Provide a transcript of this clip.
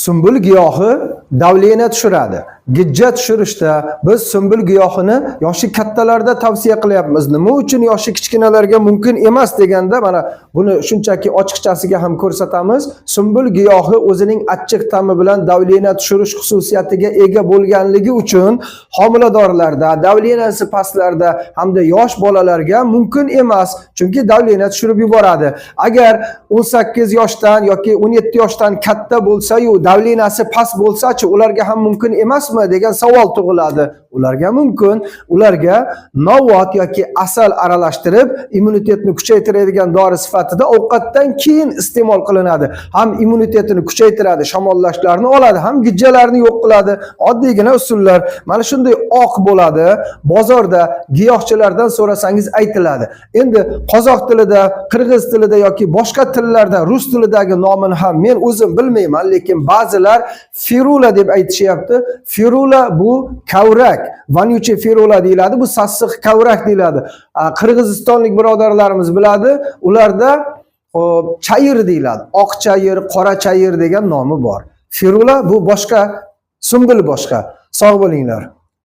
Sumbul giyohi davliyani tushiradi. Gijja tushirishda biz sumbul giyohini yoshi kattalarda tavsiya qilyapmiz. Nima uchun yoshi kichkinalarga mumkin emas deganda mana buni shunchaki ochiqchasiga ham ko'rsatamiz. Sumbul giyohi o'zining achchiq ta'mi bilan davliyani tushirish xususiyatiga ega bo'lganligi uchun homiladorlarda, davliyanasi pastlarda hamda yosh bolalarga mumkin emas. Chunki davliyani tushirib yuboradi. Agar 18 yoshdan yoki 17 yoshdan katta bo'lsa-yu, davliyanasi past bo'lsa-chi, ularga ham mumkin emasmi degan savol tug'iladi. Ularga mumkin. Ularga novvot yoki asal aralashtirib immunitetni kuchaytiradigan dori sifatida ovqatdan keyin iste'mol qilinadi. Ham immunitetini kuchaytiradi, shamollashlarni oladi, ham gijjalarni yo'q qiladi. Oddiygina usullar. Mana shunday oq bo'ladi. Bozorda giyohchilardan so'rasangiz aytiladi. Endi qozoq tilida, qirg'iz tilida yoki boshqa tillarda, rus tilidagi nomini ham men o'zim bilmayman, lekin ba'zilar firula deb aytishyapti. Firula bu kavrak, vanyuche firula deyiladi. Bu sassiq kavrak deyiladi. Qirg'izistonlik birodarlarimiz biladi. Ularda chayir deyiladi. Oq chayir, qora chayir degan nomi bor. Firula bu boshqa, sumbul boshqa. Sog' bo'linglar.